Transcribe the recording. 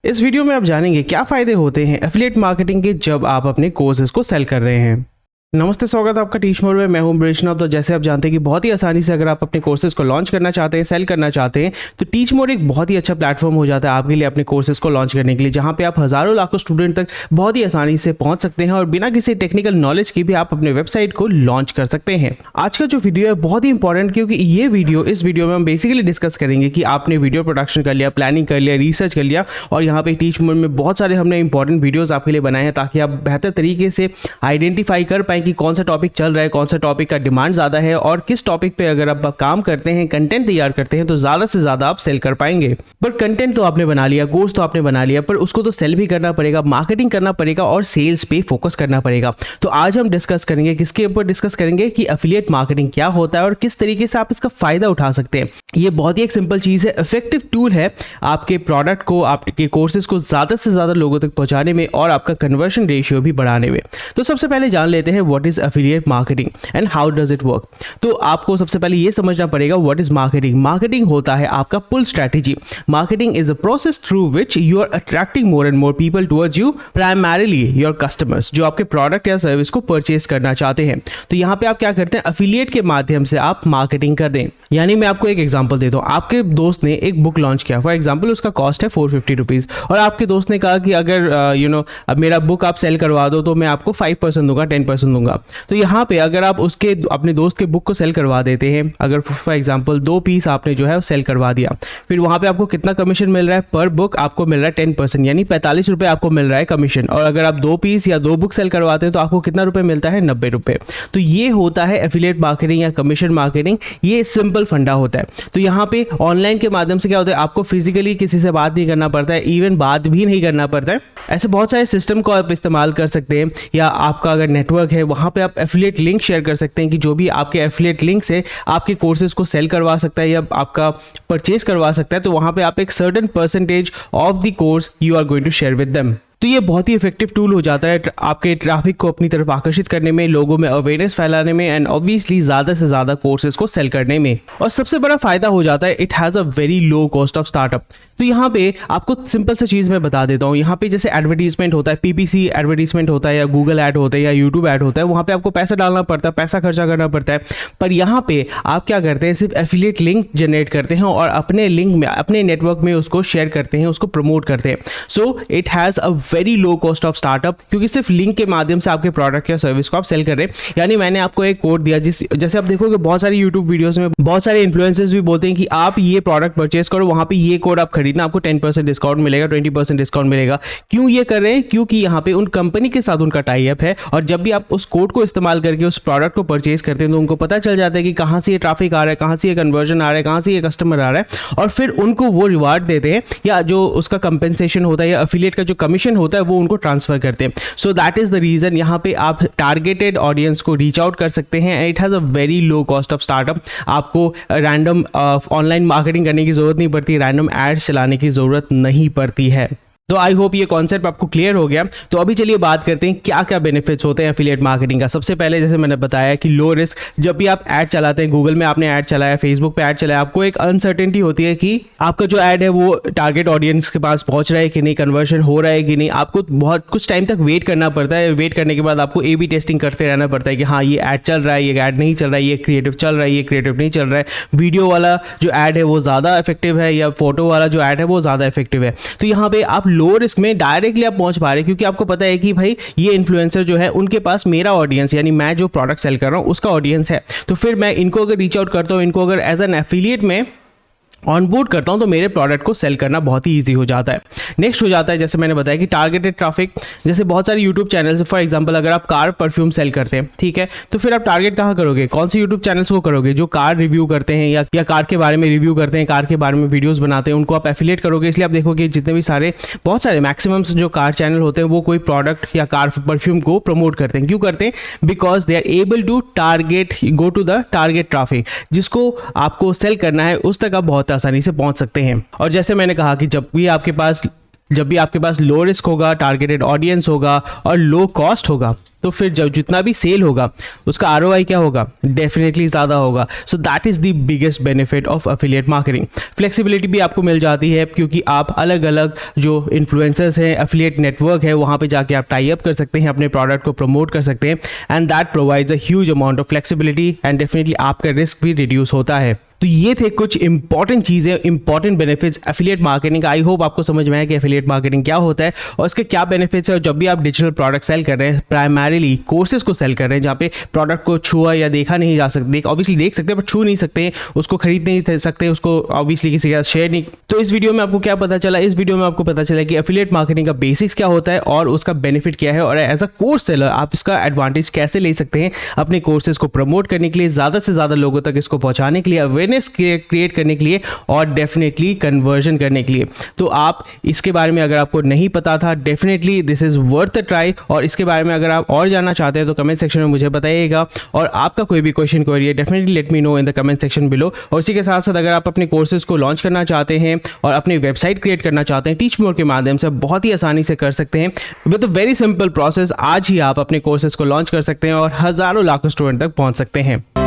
इस वीडियो में आप जानेंगे क्या फायदे होते हैं एफिलिएट मार्केटिंग के जब आप अपने कोर्सेज को सेल कर रहे हैं। नमस्ते, स्वागत है आपका टीच मोड में। मैं हूं वैष्णव। तो जैसे आप जानते हैं कि बहुत ही आसानी से अगर आप अपने कोर्सेज को लॉन्च करना चाहते हैं, सेल करना चाहते हैं, तो टीच मोड एक बहुत ही अच्छा प्लेटफॉर्म हो जाता है आपके लिए अपने कोर्सेज को लॉन्च करने के लिए, जहां पे आप हजारों लाखों स्टूडेंट तक बहुत ही आसानी से पहुंच सकते हैं और बिना किसी टेक्निकल नॉलेज के भी आप अपने वेबसाइट को लॉन्च कर सकते हैं। आज का जो वीडियो है बहुत ही इंपॉर्टेंट, क्योंकि इस वीडियो में हम बेसिकली डिस्कस करेंगे कि आपने वीडियो प्रोडक्शन कर लिया, प्लानिंग कर लिया, रिसर्च कर लिया, और यहाँ पे टीच मोड में बहुत सारे हमने इंपॉर्टेंट वीडियोस आपके लिए बनाए हैं ताकि आप बेहतर तरीके से आइडेंटिफाई कर पाएं कि कौन सा टॉपिक चल रहा है, कौन सा टॉपिक का डिमांड ज़्यादा है, और किस टॉपिक पे अगर आप काम करते हैं, कंटेंट तैयार करते हैं, तो ज़्यादा से ज़्यादा आप सेल कर पाएंगे। पर कंटेंट तो आपने बना लिया, कोर्स तो आपने बना लिया, पर उसको तो सेल भी करना पड़ेगा, मार्केटिंग करना पड़ेगा और सेल्स पे फोकस करना पड़ेगा। तो आज हम डिस्कस करेंगे, किसके ऊपर डिस्कस करेंगे कि एफिलिएट मार्केटिंग क्या होता है और किस तरीके से आप इसका फायदा उठा सकते हैं। ये बहुत ही एक सिंपल चीज़ है, इफेक्टिव टूल है आपके प्रोडक्ट को, आपके कोर्सेज को ज़्यादा से ज़्यादा लोगों तक पहुँचाने में और आपका कन्वर्शन रेशियो भी बढ़ाने में। तो सबसे पहले जान लेते हैं what is affiliate marketing and how does it work. तो आपको सबसे पहले ये समझना पड़ेगा व्हाट इज मार्केटिंग। मार्केटिंग होता है आपका pull strategy. Marketing is a process through which you are attracting more and more people towards you, primarily your customers, जो आपके प्रोडक्ट या सर्विस को परचेज करना चाहते हैं। तो यहाँ पे आप क्या करते हैं, एफिलिएट के माध्यम से आप मार्केटिंग कर दें। यानी मैं आपको एक एग्जांपल देता हूँ। आपके दोस्त ने एक बुक लॉन्च किया, फॉर एग्जांपल उसका कॉस्ट है 450 रुपीज़, और आपके दोस्त ने कहा कि अगर अब मेरा बुक आप सेल करवा दो तो मैं आपको 5% दूंगा, 10% दूंगा। तो यहाँ पे अगर आप उसके अपने दोस्त के बुक को सेल करवा देते हैं, अगर फॉर एग्जांपल 2 पीस आपने जो है सेल करवा दिया, फिर वहाँ पे आपको कितना कमीशन मिल रहा है पर बुक, आपको मिल रहा है 10%, यानी 45 रुपये आपको मिल रहा है कमीशन। और अगर आप 2 पीस या 2 बुक सेल करवाते हैं तो आपको कितना रुपये मिलता है, 90 रुपये। तो ये होता है एफिलिएट मार्केटिंग या कमीशन मार्केटिंग। ये सिंपल फंडा होता है। तो यहाँ पे ऑनलाइन के माध्यम से क्या होता है, आपको फिजिकली किसी से बात नहीं करना पड़ता है, इवन बात भी नहीं करना पड़ता है। ऐसे बहुत सारे सिस्टम को आप इस्तेमाल कर सकते हैं, या आपका अगर नेटवर्क है वहाँ पे आप एफिलिएट लिंक शेयर कर सकते हैं कि जो भी आपके एफिलिएट लिंक से आपके कोर्सेज को सेल करवा सकता है या आपका परचेज करवा सकता है, तो वहाँ पे आप एक certain percentage of the course you are going to share with them. तो ये बहुत ही इफेक्टिव टूल हो जाता है आपके ट्रैफिक को अपनी तरफ आकर्षित करने में, लोगों में अवेयरनेस फैलाने में, एंड ऑब्वियसली ज़्यादा से ज़्यादा कोर्सेज को सेल करने में। और सबसे बड़ा फायदा हो जाता है, it has a very low cost of startup. तो यहाँ पे आपको सिंपल सा चीज़ मैं बता देता हूँ। यहाँ पे जैसे एडवर्टीजमेंट होता है, पीपीसी एडवर्टीजमेंट होता है, या गूगल ऐड होता है, या यूट्यूब ऐड होता है, वहाँ पे आपको पैसा डालना पड़ता है, पैसा खर्चा करना पड़ता है। पर यहाँ पे आप क्या करते हैं, सिर्फ एफिलिएट लिंक जनरेट करते हैं और अपने लिंक में, अपने नेटवर्क में उसको शेयर करते हैं, उसको प्रमोट करते हैं। So it has a very low cost of startup, क्योंकि सिर्फ लिंक के माध्यम से आपके प्रोडक्ट या सर्विस को आप सेल कर रहे हैं। यानी मैंने आपको एक कोड दिया, जैसे आप देखोगे बहुत सारी यूट्यूब वीडियोस में बहुत सारे इन्फ्लुएंसर्स भी बोलते हैं कि आप ये प्रोडक्ट परचेज करो, वहाँ पे ये कोड आप खरीदना, आपको 10% डिस्काउंट मिलेगा, 20% डिस्काउंट मिलेगा। क्यों ये कर रहे हैं, क्योंकि यहाँ पे उन कंपनी के साथ उनका टाई अप है, और जब भी आप उस कोड को इस्तेमाल करके उस प्रोडक्ट को परचेज करते हैं तो उनको पता चल जाता है कि कहाँ से ये ट्रैफिक आ रहा है, कहाँ से ये कन्वर्जन आ रहा है, कहाँ से ये कस्टमर आ रहा है, और फिर उनको वो रिवार्ड देते हैं, या जो उसका कंपेंसेशन होता है या एफिलिएट का जो कमीशन होता है वो उनको ट्रांसफर करते हैं। So that is the reason यहाँ पे आप टारगेटेड ऑडियंस को रीच आउट कर सकते हैं, and it has a very low cost of startup. आपको रैंडम ऑनलाइन मार्केटिंग करने की जरूरत नहीं पड़ती, रैंडम एड्स चलाने की जरूरत नहीं पड़ती है। तो आई होप ये कॉन्सेप्ट आपको क्लियर हो गया। तो अभी चलिए बात करते हैं क्या क्या बेनिफिट्स होते हैं एफिलिएट मार्केटिंग का। सबसे पहले जैसे मैंने बताया कि लो रिस्क। जब भी आप ऐड चलाते हैं, गूगल में आपने ऐड चलाया, फेसबुक पे ऐड चलाया, आपको एक अनसर्टेनिटी होती है कि आपका जो ऐड है वो टारगेट ऑडियंस के पास पहुंच रहा है कि नहीं, कन्वर्शन हो रहा है कि नहीं। आपको बहुत कुछ टाइम तक वेट करना पड़ता है। वेट करने के बाद आपको A/B टेस्टिंग करते रहना पड़ता है कि हाँ ये ऐड चल रहा है, ये ऐड नहीं चल रहा है, ये क्रिएटिव चल रहा है, ये क्रिएटिव नहीं चल रहा है, वीडियो वाला जो ऐड है वो ज़्यादा इफेक्टिव है या फोटो वाला जो ऐड है वो ज़्यादा इफेक्टिव है। तो यहाँ पे आप लो रिस्क में डायरेक्टली आप पहुंच पा रहे हैं, क्योंकि आपको पता है कि भाई ये इन्फ्लुएंसर जो है उनके पास मेरा ऑडियंस, यानी मैं जो प्रोडक्ट सेल कर रहा हूं उसका ऑडियंस है। तो फिर मैं इनको अगर रीच आउट करता हूं, इनको अगर एज एन एफिलिएट में ऑनबोर्ड करता हूं, तो मेरे प्रोडक्ट को सेल करना बहुत ही ईजी हो जाता है। नेक्स्ट हो जाता है, जैसे मैंने बताया कि टारगेटेड ट्रैफिक। जैसे बहुत सारे यूट्यूब चैनल्स, फॉर एग्जांपल अगर आप कार परफ्यूम सेल करते हैं, ठीक है, तो फिर आप टारगेट कहाँ करोगे, कौन से यूट्यूब चैनल्स को करोगे, जो कार रिव्यू करते हैं या कार के बारे में रिव्यू करते हैं, कार के बारे में वीडियोज़ बनाते हैं, उनको आप एफिलिएट करोगे। इसलिए आप देखोगे जितने भी सारे बहुत सारे मैक्सिमम जो कार चैनल होते हैं वो कोई प्रोडक्ट या कार परफ्यूम को प्रमोट करते हैं। क्यों करते हैं, because they are able to target, go to the target traffic, जिसको आपको सेल करना है उस तक आप बहुत आसानी से पहुंच सकते हैं। और जैसे मैंने कहा कि जब भी आपके पास लो रिस्क होगा, टारगेटेड ऑडियंस होगा और लो कॉस्ट होगा, तो फिर जब जितना भी सेल होगा उसका ROI क्या होगा, डेफिनेटली ज़्यादा होगा। So that is the biggest benefit of affiliate marketing. Flexibility भी आपको मिल जाती है क्योंकि आप अलग अलग जो इन्फ्लुएंसर्स हैं, एफिलिएट नेटवर्क है, वहाँ पे जाके आप टाई अप कर सकते हैं, अपने प्रोडक्ट को प्रमोट कर सकते हैं and that provides a huge amount of flexibility and definitely आपका रिस्क भी रिड्यूस होता है। तो ये थे कुछ इंपॉर्टेंट चीज़ें, इंपॉर्टेंट बेनिफिट्स एफिलिएट मार्केटिंग का। आई होप आपको समझ में आया कि एफिलिएट मार्केटिंग क्या होता है और इसके क्या बेनिफिट्स है। और जब भी आप डिजिटल प्रोडक्ट सेल कर रहे हैं, प्राइमरीली कोर्सेज को सेल कर रहे हैं जहाँ पे प्रोडक्ट को छुआ या देखा नहीं जा सकता, ऑब्वियसली देख सकते हैं बट छू नहीं सकते, उसको खरीद नहीं सकते, उसको ऑब्वियसली किसी के साथ शेयर नहीं। तो इस वीडियो में आपको क्या पता चला, इस वीडियो में आपको पता चला कि एफिलिएट मार्केटिंग का बेसिक्स क्या होता है और उसका बेनिफिट क्या है, और एज अ कोर्स सेलर आप इसका एडवांटेज कैसे ले सकते हैं अपने कोर्सेज को प्रमोट करने के लिए, ज़्यादा से ज़्यादा लोगों तक इसको पहुँचाने के लिए, अवेयरनेस क्रिएट करने के लिए और डेफिनेटली कन्वर्जन करने के लिए। तो आप इसके बारे में अगर आपको नहीं पता था, definitely this is worth a try. और इसके बारे में अगर आप और जानना चाहते हैं तो कमेंट सेक्शन में मुझे बताइएगा, और आपका कोई भी क्वेश्चन क्वेरी है definitely let me know in the comment section below. और इसी के साथ साथ अगर आप अपने कोर्सेज को लॉन्च करना चाहते हैं और अपनी वेबसाइट क्रिएट करना चाहते हैं, टीच मोर के माध्यम से बहुत ही आसानी से कर सकते हैं with a very simple process. आज ही आप अपने कोर्सेज को लॉन्च कर सकते हैं और हजारों लाखों स्टूडेंट तक पहुंच सकते हैं।